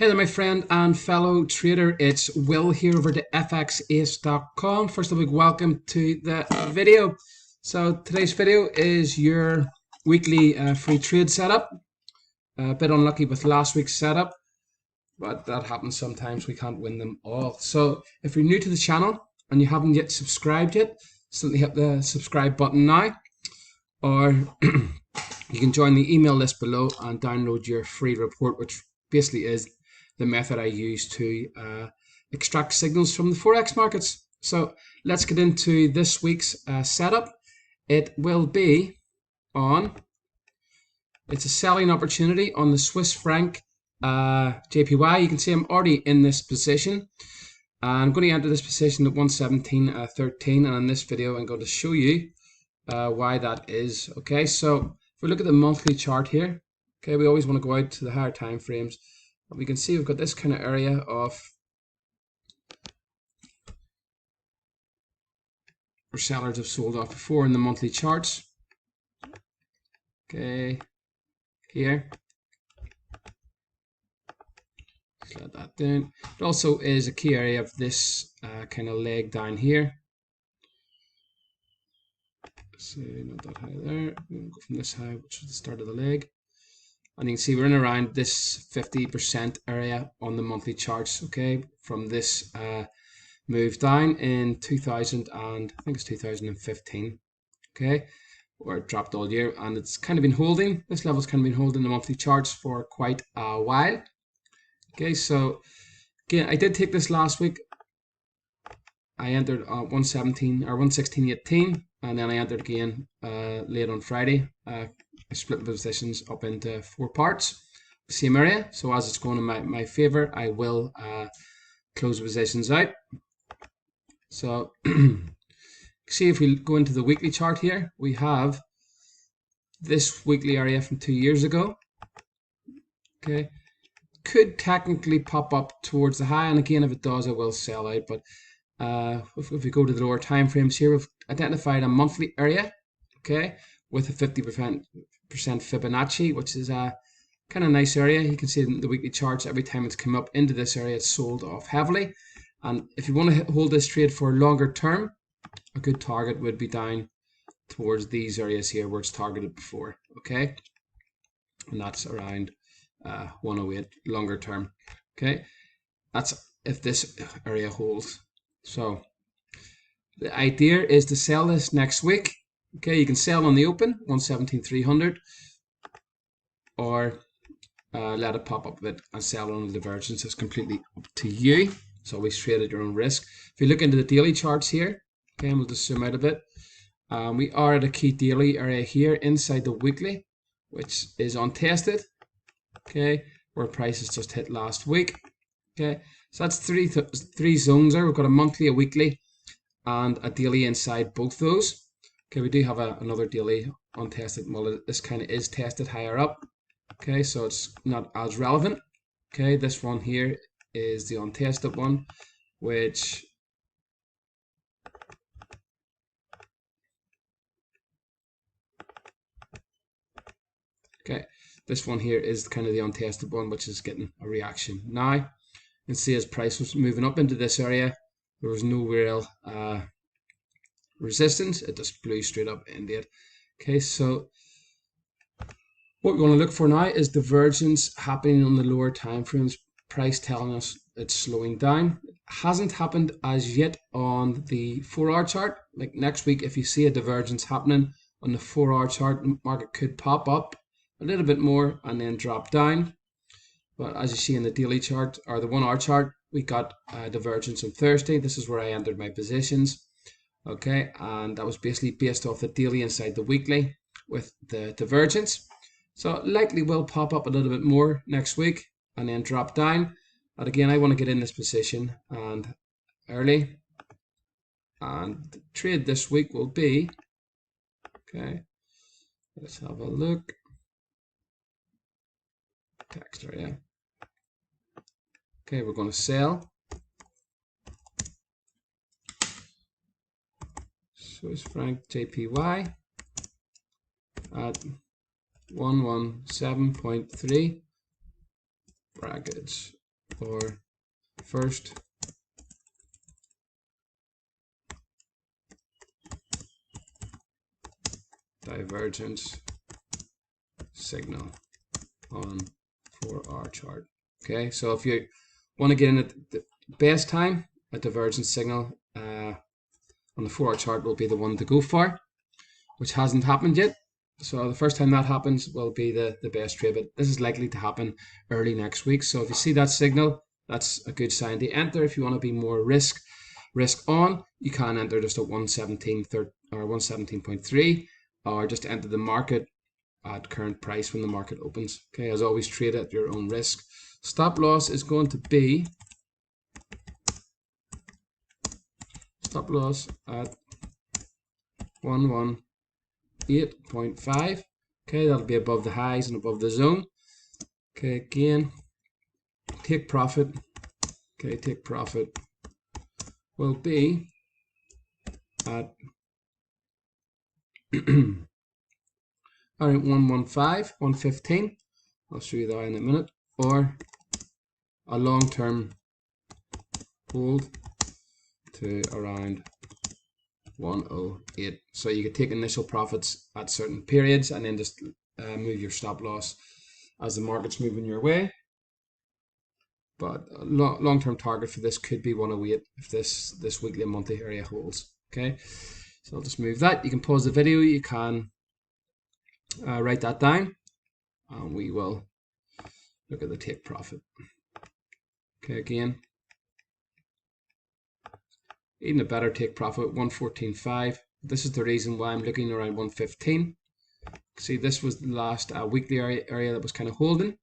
Hey there, my friend and fellow trader. It's Will here over to fxace.com. First of all, welcome to the video. So today's video is your weekly free trade setup. A bit unlucky with last week's setup, but that happens sometimes. We can't win them all. So if you're new to the channel and you haven't yet subscribed yet, simply hit the subscribe button now, or you can join the email list below and download your free report, which basically is the method I use to extract signals from the Forex markets. So let's get into this week's setup. It will be it's a selling opportunity on the Swiss franc JPY. You can see I'm already in this position. I'm going to enter this position at 117.13, and in this video I'm going to show you why that is. Okay, so if we look at the monthly chart here, okay, we always want to go out to the higher time frames. We can see we've got this kind of area of where sellers have sold off before in the monthly charts. Okay, here. Let that down. It also is a key area of this kind of leg down here. So not that high there. We'll go from this high, which is the start of the leg. And you can see we're in around this 50% area on the monthly charts, okay, from this move down in 2015, okay, where it dropped all year, and it's kind of been holding, this level's kind of been holding the monthly charts for quite a while. Okay, so again, I did take this last week. I entered 116.18, and then I entered again late on Friday. I split the positions up into 4 parts, the same area. So as it's going in my favor, I will close the positions out. So see, if we go into the weekly chart here, we have this weekly area from 2 years ago. Okay, could technically pop up towards the high, and again, if it does, I will sell out. But if we go to the lower time frames here, we've identified a monthly area, okay, with a 50% Fibonacci, which is a kind of nice area. You can see in the weekly charts, every time it's come up into this area, it's sold off heavily. And if you want to hold this trade for longer term, a good target would be down towards these areas here where it's targeted before, okay, and that's around 108 longer term. Okay, that's if this area holds. So the idea is to sell this next week. Okay, you can sell on the open 117.300, or let it pop up a bit and sell on the divergence. It's completely up to you. It's always trade at your own risk. If you look into the daily charts here, okay, and we'll just zoom out a bit. We are at a key daily area here inside the weekly, which is untested. Okay, where prices just hit last week. Okay, so that's three zones there. We've got a monthly, a weekly, and a daily inside both those. Okay, we do have another daily untested. Well, this kind of is tested higher up. Okay, so it's not as relevant. Okay, this one here is the untested one, which this one here is kind of the untested one, which is getting a reaction now. You can see as price was moving up into this area, there was no real resistance. It just blew straight up into it. Okay, so what we want to look for now is divergence happening on the lower time frames. Price telling us it's slowing down. It hasn't happened as yet on the 4-hour chart. Like next week, if you see a divergence happening on the 4-hour chart, the market could pop up a little bit more and then drop down. But as you see in the daily chart or the 1-hour chart, we got a divergence on Thursday. This is where I entered my positions. Okay, and that was basically based off the daily inside the weekly with the divergence. So likely will pop up a little bit more next week and then drop down. But again, I want to get in this position and early. And the trade this week will be, okay, let's have a look. Text area. Okay, we're going to sell Swiss franc JPY at 117.3 brackets for first divergence signal on 4-hour chart. Okay, so if you want to get in at the best time, a divergence signal on the 4-hour chart will be the one to go for, which hasn't happened yet. So the first time that happens will be the best trade, but this is likely to happen early next week. So if you see that signal, that's a good sign to enter. If you want to be more risk on, you can enter just at 117 or 117.3, or just enter the market at current price when the market opens. Okay, as always, trade at your own risk. Stop loss is going to be stop loss at 118.5. Okay, that'll be above the highs and above the zone. Okay, again, take profit. Okay, take profit will be at around 115, 115. I'll show you that in a minute. Or a long-term hold to around 108. So you could take initial profits at certain periods and then just move your stop loss as the market's moving your way. But a long-term target for this could be 108 if this weekly and monthly area holds. Okay, so I'll just move that. You can pause the video. You can write that down, and we will look at the take profit. Okay, again, even a better take profit, 114.5. This is the reason why I'm looking around 115. See, this was the last weekly area that was kind of holding.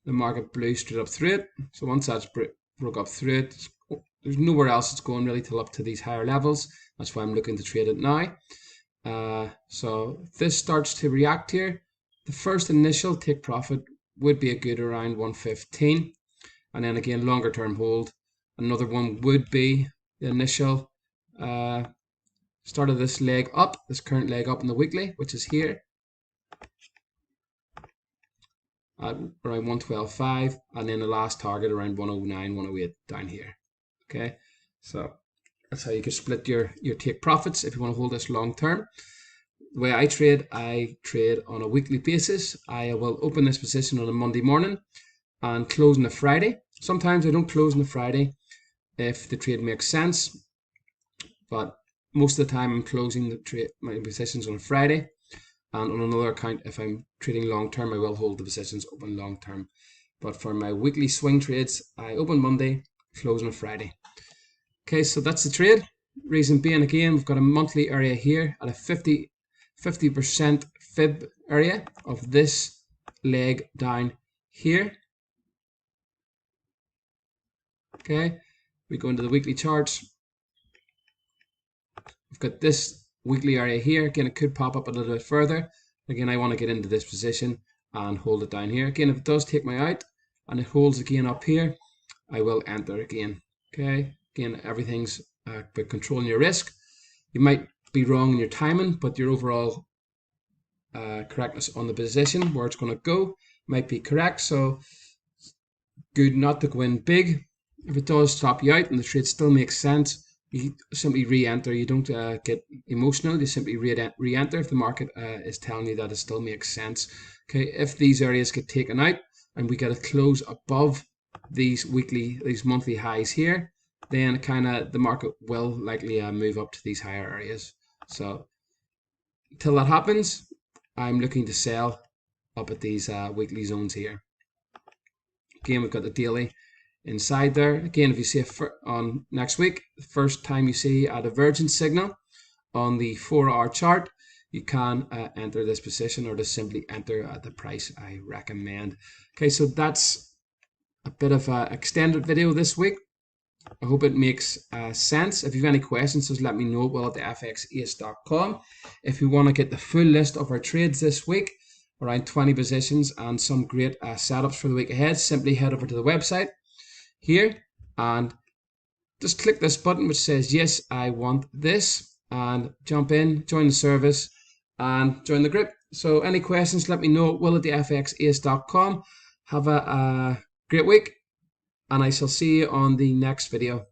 The market blew straight up through it. So once that's broke up through it, there's nowhere else it's going really till up to these higher levels. That's why I'm looking to trade it now. So if this starts to react here, the first initial take profit would be a good around 115. And then again, longer term hold. Another one would be the initial start of this leg up, this current leg up in the weekly, which is here at around 112.5, and then the last target around 109, 108 down here. Okay, so that's how you can split your take profits if you want to hold this long term. The way I trade on a weekly basis. I will open this position on a Monday morning and close on a Friday. Sometimes I don't close on a Friday if the trade makes sense, but most of the time I'm closing my positions on a Friday. And on another account, if I'm trading long term, I will hold the positions open long term. But for my weekly swing trades, I open Monday, close on a Friday. Okay, so that's the trade. Reason being, again, we've got a monthly area here at a 50% fib area of this leg down here. Okay, we go into the weekly charts. We've got this weekly area here. Again, it could pop up a little bit further. Again, I want to get into this position and hold it down here. Again, if it does take me out and it holds again up here, I will enter again. Okay, again, everything's about controlling your risk. You might be wrong in your timing, but your overall correctness on the position where it's going to go might be correct. So good not to go in big. If it does stop you out and the trade still makes sense, you simply re-enter. You don't get emotional. You simply re-enter if the market is telling you that it still makes sense. Okay, if these areas get taken out and we get a close above these monthly highs here, then the market will likely move up to these higher areas. So until that happens, I'm looking to sell up at these weekly zones here. Again, we've got the daily inside there. Again, if you see on next week, the first time you see a divergence signal on the 4-hour chart, you can enter this position or just simply enter at the price I recommend. Okay, so that's a bit of an extended video this week. I hope it makes sense. If you have any questions, just let me know. Well, at the fxace.com. If you want to get the full list of our trades this week, around 20 positions and some great setups for the week ahead, simply head over to the website here and just click this button which says yes, I want this, and jump in, join the service and join the group. So any questions, let me know. Will at the fxace.com. Have a great week. and I shall see you on the next video.